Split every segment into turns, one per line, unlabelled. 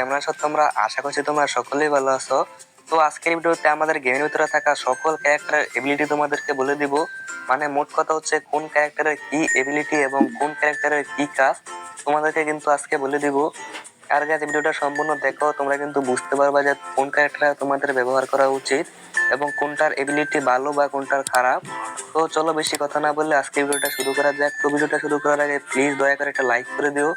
কেমন আছো তোমরা? আশা করছি তোমরা সকলেই ভালো আছো। তো আজকের ভিডিওতে আমাদের গেমের ভিতরে থাকা সকল ক্যারেক্টারের এবিলিটি তোমাদেরকে বলে দিব। মানে মোট কথা হচ্ছে কোন ক্যারেক্টারের কি এবিলিটি এবং কোন ক্যারেক্টারের কি কাজ তোমাদেরকে কিন্তু আজকে বলে দিব। আর গাইস ভিডিওটা সম্পূর্ণ দেখো, তোমরা কিন্তু বুঝতে পারবা যে কোন ক্যারেক্টার তোমাদের ব্যবহার করা উচিত এবং কোনটার এবিলিটি ভালো বা কোনটার খারাপ। তো চলো বেশি কথা না বললে আজকে ভিডিওটা শুরু করা যাক। তো ভিডিওটা শুরু করার আগে প্লিজ দয়া করে একটা লাইক করে দিও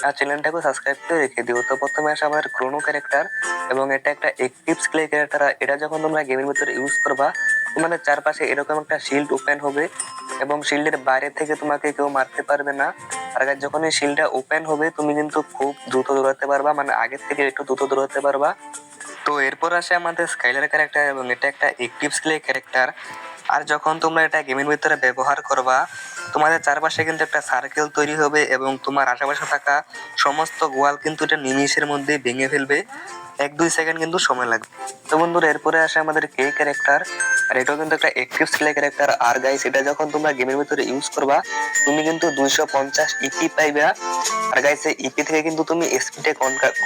আর চ্যানেলটাকে সাবস্ক্রাইব করে রেখে দিও। তো প্রথমে আসে আমাদের ক্রোনো ক্যারেক্টার এবং এটা একটা অ্যাক্টিভ স্কিল ক্যারেক্টার। এটা যখন তোমরা গেমের ভিতরে ইউজ করবা তোমাদের চারপাশে এরকম একটা শিল্ড ওপেন হবে এবং শিল্ডের বাইরে থেকে তোমাকে কেউ মারতে পারবে না। আর guys, যখন এই শিল্ডটা ওপেন হবে তুমি কিন্তু খুব দ্রুত দৌড়াতে পারবা, মানে আগের থেকে একটু দ্রুত দৌড়াতে পারবা। তো এরপর আসে আমাদের স্কাইলার ক্যারেক্টার এবং এটা একটা অ্যাক্টিভ স্কিল ক্যারেক্টার। আর যখন তোমরা এটা গেমের ভিতরে ব্যবহার করবা তোমাদের চারপাশে কিন্তু একটা সার্কেল তৈরি হবে এবং তোমার আশেপাশে থাকা সমস্ত ওয়াল কিন্তু এটা নিমিষের মধ্যে ভেঙে ফেলবে। 1-2 সেকেন্ড কিন্তু সময় লাগবে। তো বন্ধুরা এরপরে আসে আমাদের কে ক্যারেক্টার। আর এটাও কিন্তু একটা অ্যাক্টিভ স্কিল ক্যারেক্টার। আর গাইস এটা যখন তোমরা গেমের ভিতরে ইউজ করবা তুমি কিন্তু 250 ইপি পাইবা। আর গাইস এই ইপি থেকে কিন্তু তুমি এসপিতে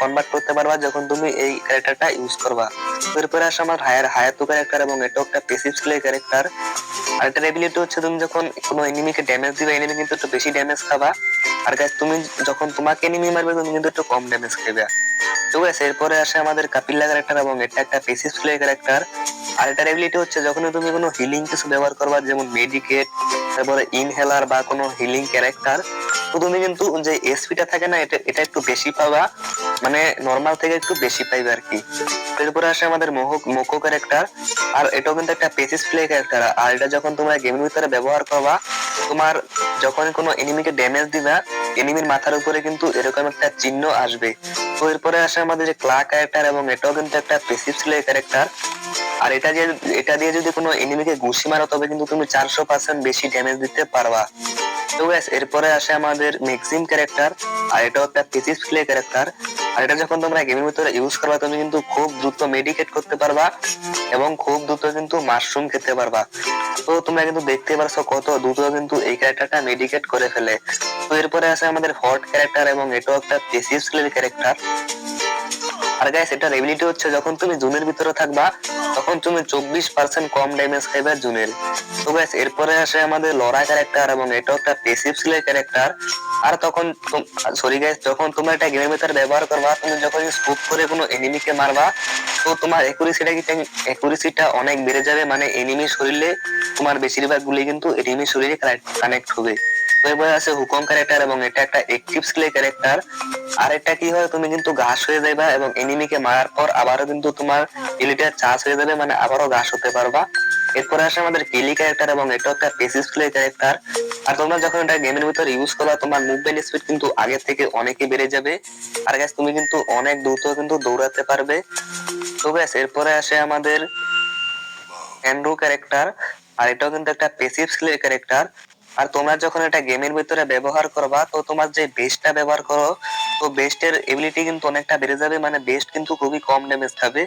কনভার্ট করতে পারবা যখন তুমি এই ক্যারেক্টারটা ইউজ করবা। এরপরে আসে আমার হায়াতু ক্যারেক্টার এবং এটাও একটা প্যাসিভ স্কিল ক্যারেক্টার। আর এটার এবিলিটি হচ্ছে তুমি যখন কোনো এনিমিকে ড্যামেজ দিবে এনিমি কিন্তু একটু বেশি ড্যামেজ খাবা। আর গাইস তুমি যখন তোমাকে এনিমি মারবে তুমি কিন্তু একটু কম ড্যামেজ খাবে। ঠিক আছে, এরপরে আসে আমাদের কাপিল্লা ক্যারেক্টার এবং এটা একটা প্যাসিভ স্কিল ক্যারেক্টার। আর এটার এবিলিটি হচ্ছে যখন তুমি কোনো হিলিং কিছু ব্যবহার করবা যেমন মেডিকেট, তারপরে ইনহেলার বা কোনো হিলিং ক্যারেক্টার, তো তুমি কিন্তু যে এসপিটা থাকে না এটা এটা একটু বেশি পাবা, মানে নরমাল থেকে একটু বেশি পাইবে আর কি। এরপরে আসে আমাদের মোকো ক্যারেক্টার। আর এটাও কিন্তু একটা পেসিস প্লে ক্যারেক্টার। আর এটা যখন তোমরা গেমের ভিতরে ব্যবহার করবা তোমার যখন কোনো এনিমিকে ড্যামেজ দিবা এনিমির মাথার উপরে কিন্তু এরকম একটা চিহ্ন আসবে। তো এরপরে আসে আমাদের যে ক্লা ক্যারেক্টার এবং এটাও কিন্তু একটা পেসিভ প্লে ক্যারেক্টার। আর এটা দিয়ে যদি কোনো এনিমিকে ঘুষি মারো তবে কিন্তু তুমি 400% বেশি ড্যামেজ দিতে পারবা। তো গাইস এরপরে আসে আমাদের ম্যাক্সিম ক্যারেক্টার। আর এটাও একটা পেসিভ প্লে ক্যারেক্টার। আর এটা যখন তোমরা গেমের ভিতরে ইউজ করবা তুমি কিন্তু খুব দ্রুত মেডিকেট করতে পারবা এবং খুব দ্রুত কিন্তু মাশরুম খেতে পারবা। তো তোমরা কিন্তু দেখতে পারছো কত দ্রুত কিন্তু এই ক্যারেক্টারটা মেডিকেট করে ফেলে। তো এরপরে আছে আমাদের হট ক্যারেক্টার এবং এটাও একটা পেসিভ স্কিল ক্যারেক্টার। আর গাইস এটার এবিলিটি হচ্ছে যখন তুমি জুনের ভিতরে থাকবা তখন তুমি 24% কম ড্যামেজ খাইবা জুনের। তো গাইস এরপরে আসে আমাদের লরা ক্যারেক্টার এবং এটাও একটা প্যাসিভ স্কিল ক্যারেক্টার। আর তখন সরি গাইস যখন তোমরা এটা গেমের ভিতরে ব্যবহার করবা তুমি যখন স্কোপ করে কোনো এনিমিকে মারবা তো তোমার একুরেসিটা অনেক বেড়ে যাবে, মানে এনিমি শরীরে তোমার বেশিরভাগ গুলি কিন্তু এনিমি শরীরে কানেক্ট হবে। তো এরপরে আছে হুকং ক্যারেক্টার এবং এটা একটা অ্যাক্টিভ স্কিল ক্যারেক্টার। আর এটা কি হয় তুমি কিন্তু ঘাস হয়ে যাবে এবং এনিমিকে মারার পর আবারও কিন্তু তোমার এলিটার চার্জ হয়ে যাবে, মানে আবারও ঘাস হতে পারবা। এরপরে আসে আমাদের কেলি ক্যারেক্টার এবং এটা একটা পেসিভ প্লে ক্যারেক্টার। আর তোমরা যখন এটা গেমের ভিতরে ইউজ করবা তোমার মুভমেন্ট স্পিড কিন্তু আগের থেকে অনেকই বেড়ে যাবে। আর গাইস তুমি কিন্তু অনেক দ্রুত কিন্তু দৌড়াতে পারবে। তো গাইস এরপরে আসে আমাদের অ্যান্ড্রু ক্যারেক্টার। আর এটাও কিন্তু একটা প্যাসিভ স্কিল ক্যারেক্টার। আর তোমরা যখন এটা গেমের ভিতরে ব্যবহার করবা তো তোমার যে বেস্টটা ব্যবহার করো তো বেস্টের এবিলিটি কিন্তু অনেকটা বেড়ে যাবে, মানে বেস্ট কিন্তু খুবই কম ড্যামেজ খাবে।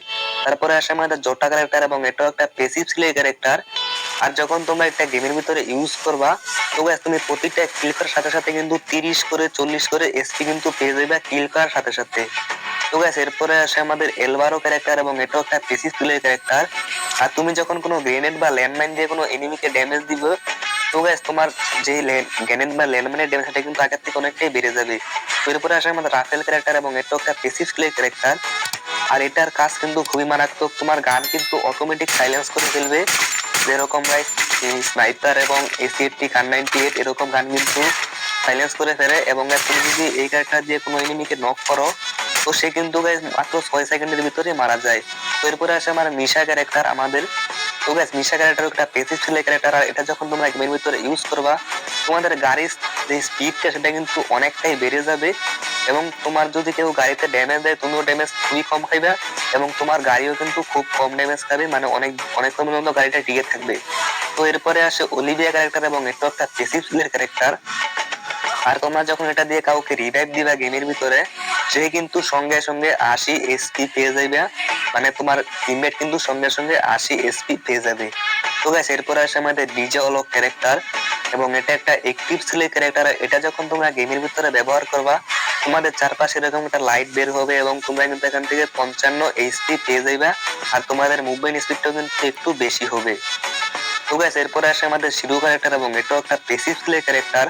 তারপরে আসে আমাদের জোটা ক্যারেক্টার এবং এটাও একটা প্যাসিভ স্কিল ক্যারেক্টার। আর যখন তোমরা একটা গেমের ভিতরে ইউজ করবা তো গাইস তুমি প্রতিটা কিল করার সাথে সাথে কিন্তু 30 করে 40 করে এসপি কিন্তু পেয়ে যাবে কিল করার সাথে সাথে। তো গাইস এরপরে আসে আমাদের এলভারো ক্যারেক্টার এবং এটাও একটা প্যাসিভ স্কিল ক্যারেক্টার। আর তুমি যখন কোনো গ্রেনেড বা ল্যান্ডমাইন দিয়ে কোনো এনিমিকে ড্যামেজ দিবে তো গাইস তোমার যে গ্রেনেড বা ল্যান্ডমাইনের ড্যামেজ সেটা কিন্তু আগের থেকে অনেকটাই বেড়ে যাবে। তো এরপরে আসে আমাদের রাফেল ক্যারেক্টার এবং এটাও একটা প্যাসিভ স্কিল ক্যারেক্টার। আর এটার কাজ কিন্তু খুবই মারাত্মক, তোমার গান কিন্তু অটোমেটিক সাইলেন্স করে ফেলবে। যেরকম গাইস স্নাইপার এবং এসি80 কার98 এরকম গান কিন্তু সাইলেন্স করে ফেলে। এবং তুমি যদি এই ক্যারেক্টার দিয়ে কোনো এনিমিকে নক করো তো সে কিন্তু গাইস মাত্র 6 সেকেন্ডের ভিতরে মারা যায়। তো এরপরে আসে আমার মিশা ক্যারেক্টার আমাদের। তো গাইস মিশা ক্যারেক্টার একটা পেসিভ স্কিল ক্যারেক্টার। আর এটা যখন তোমরা গেমের ভিতরে ইউজ করবা তোমাদের গাড়ির যে স্পিডটা সেটা কিন্তু অনেকটাই বেড়ে যাবে এবং তোমার যদি কেউ গাড়িতে ড্যামেজ দেয় তুমিও ড্যামেজ খুবই কম খাইবা এবং তোমার গাড়িও কিন্তু খুব কম ড্যামেজ খাবে, মানে অনেকক্ষণ পর্যন্ত গাড়িটা টিকে থাকবে। তো এরপরে আসে অলিভিয়া ক্যারেক্টার এবং এটা একটা প্যাসিভ স্কিলের ক্যারেক্টার। আর তোমরা যখন এটা দিয়ে কাউকে রিভাইভ দিবা গেমের ভিতরে সে কিন্তু সঙ্গে সঙ্গে 80 এসপি পেয়ে যাবে, মানে তোমার টিমমেট কিন্তু সঙ্গে সঙ্গে 80 এসপি পেয়ে যাবে। তো গাইস এরপরে আসে আমাদের ডিজে অলক ক্যারেক্টার এবং এটা একটা অ্যাক্টিভ স্কিল ক্যারেক্টার। এটা যখন তোমরা গেমের ভিতরে ব্যবহার করবা তোমাদের চারপাশে এরকম একটা লাইট বের হবে এবং তোমরা কিন্তু এখান থেকে 55 এইচপি পেয়ে যাইবা। আর তোমাদের মুভমেন্ট স্পিডটাও কিন্তু একটু বেশি হবে। তো গাইস এরপরে আসে আমাদের শিরু ক্যারেক্টার এবং এটাও একটা প্যাসিভ প্লে ক্যারেক্টার।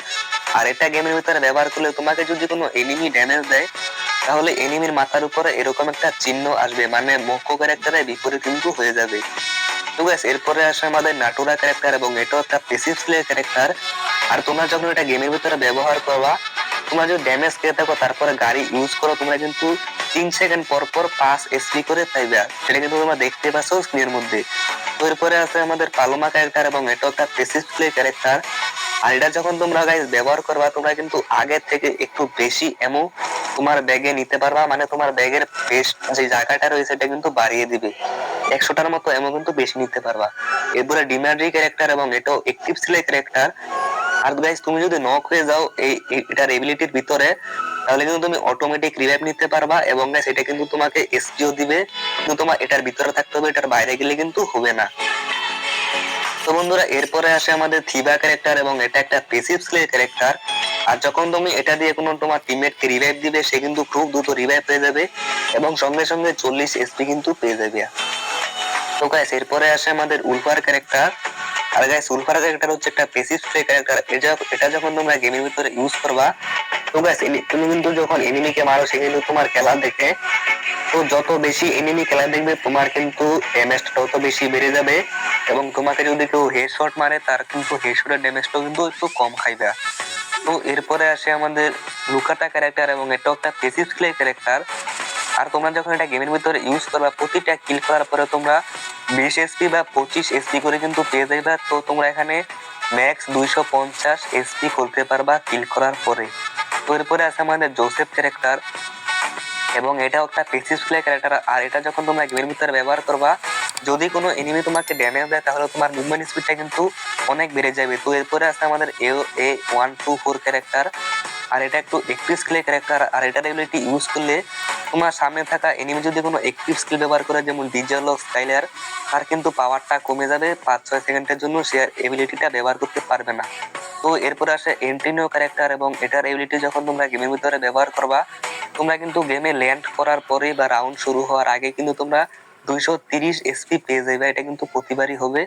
আর এটা গেমের ভিতরে ব্যবহার করলে তোমাকে যদি কোনো এনিমি ড্যামেজ দেয় তাহলে এনিমির মাথার উপরে এরকম একটা চিহ্ন আসবে, মানে মোকো ক্যারেক্টারের বিপরীত কিন্তু হয়ে যাবে। তো গাইস এরপরে আসে আমাদের নাটুরা ক্যারেক্টার এবং এটাও একটা প্যাসিভ প্লে ক্যারেক্টার। আর তোমরা যখন এটা গেমের ভিতরে ব্যবহার করবা, তোমরা যদি ড্যামেজ খেয়ে থাকো তারপরে গাড়ি ইউজ করো, তোমরা কিন্তু 3 সেকেন্ড পর পর 5 এসপি করে পাইবা। সেটা কিন্তু তোমরা দেখতে পাচ্ছ স্ক্রিনের মধ্যে। তো এরপরে আছে আমাদের পালোমা ক্যারেক্টার এবং এটা একটা প্যাসিভ প্লে ক্যারেক্টার। আর এটা যখন তোমরা গাইস ব্যবহার করবা তোমরা কিন্তু আগের থেকে একটু বেশি এমো তোমার ব্যাগে নিতে পারবা, মানে তোমার ব্যাগের বেস্ট যে জায়গাটা রয়েছে এটা কিন্তু বাড়িয়ে দিবে। 100টার মতো এমো কিন্তু বেশি নিতে পারবা। এরপরে ডিমান্ডি ক্যারেক্টার এবং এটাও অ্যাক্টিভ স্লে ক্যারেক্টার। আর গাইস তুমি যদি নক হয়ে যাও এটার এবিলিটির ভিতরে তাহলে কিন্তু তুমি অটোমেটিক রিভাইভ নিতে পারবা এবং গাইস এটা কিন্তু তোমাকে এসপিও দিবে, কিন্তু তোমার এটার ভিতরে থাকতে হবে, এটার বাইরে গেলে কিন্তু হবে না। তো বন্ধুরা এরপরে আসে আমাদের থিবা ক্যারেক্টার এবং এটা একটা প্যাসিভ স্লে ক্যারেক্টার। আর যখন তুমি এটা দিয়ে কোনো তোমার টিমমেটকে রিভাইভ দিবে সে কিন্তু খুব দ্রুত রিভাইভ পেয়ে যাবে এবং সঙ্গে সঙ্গে 40 এসপি কিন্তু পেয়ে যাবে। তো গাইস এরপরে আসে আমাদের উলফার ক্যারেক্টার। আর গাইস উলফার ক্যারেক্টার হচ্ছে একটা প্যাসিভ প্লে ক্যারেক্টার। এটা যখন তোমরা গেমের ভিতরে ইউজ করবা, তো গাইস তুমি কিন্তু যখন এনিমিকে মারো সে কিন্তু তোমার খেলা দেখে, তো যত বেশি এনিমি খেলা দেখবে তোমার কিন্তু ড্যামেজটা তত বেশি বেড়ে যাবে এবং তোমাকে যদি কেউ হেডশট মারে তার কিন্তু হেডশটের ড্যামেজটাও কিন্তু একটু কম খাইবে। তো এরপরে আসে আমাদের লুকাটা ক্যারেক্টার এবং এটাও একটা প্যাসিভ প্লে ক্যারেক্টার। আর তোমরা যখন এটা গেমের ভিতরে ইউজ করবা প্রতিটা কিল করার পরে তোমরা 20 এসপি বা 25 এসপি করে কিন্তু পেয়ে যাইবা। তো তোমরা এখানে ম্যাক্স 250 এসপি করতে পারবা কিল করার পরে। তো এরপরে আছে আমাদের জোসেফ ক্যারেক্টার এবং এটাও একটা প্যাসিভ প্লে ক্যারেক্টার। আর এটা যখন তোমরা গেমের ভিতরে ব্যবহার করবা, যদি কোনো এনিমি তোমাকে ড্যামেজ দেয় তাহলে তোমার মুভমেন্ট স্পিডটা কিন্তু অনেক বেড়ে যাবে। তো এরপরে আছে আমাদের A124 ক্যারেক্টার। আর এটা একটু অ্যাক্টিভ স্কিল ক্যারেক্টার। আর এটার এবিলিটি ইউজ করলে তোমার সামনে থাকা এনিমি যদি কোনো অ্যাক্টিভ স্কিল ব্যবহার করে যেমন ডিজেল ও স্কাইলার, তার কিন্তু পাওয়ারটা কমে যাবে 5-6 সেকেন্ডের জন্য, সে এবিলিটিটা ব্যবহার করতে পারবে না। তো এরপর আসে এন্টিনিও ক্যারেক্টার এবং এটার এবিলিটি যখন তোমরা গেমের ভিতরে ব্যবহার করবা, তোমরা কিন্তু গেমে ল্যান্ড করার পরে বা রাউন্ড শুরু হওয়ার আগে কিন্তু তোমরা 230 এসপি পেয়ে যাবে, এটা কিন্তু প্রতিবারই হবে।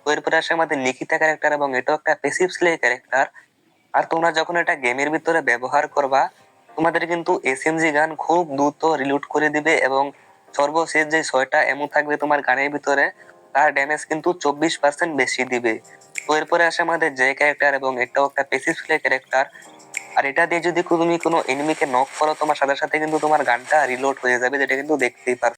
তো এরপর আসে আমাদের নিকিতা ক্যারেক্টার এবং এটাও একটা প্যাসিভ স্লে ক্যারেক্টার। আর তোমরা যখন এটা গেমের ভিতরে ব্যবহার করবা তোমাদের কিন্তু এসএমজি গান খুব দ্রুত রিলোড করে দিবে এবং সর্বশেষ যে 6টা এমো থাকবে তোমার গানের ভিতরে তার ড্যামেজ কিন্তু 24% বেশি দিবে। তো এরপরে আসে আমাদের জে ক্যারেক্টার এবং এটাও একটা প্যাসিভ প্লে ক্যারেক্টার। আর এটা দিয়ে যদি তুমি কোনো এনিমিকে নক করো তোমার সাথে সাথে কিন্তু তোমার গানটা রিলোড হয়ে যাবে, যেটা কিন্তু দেখতেই পারছো।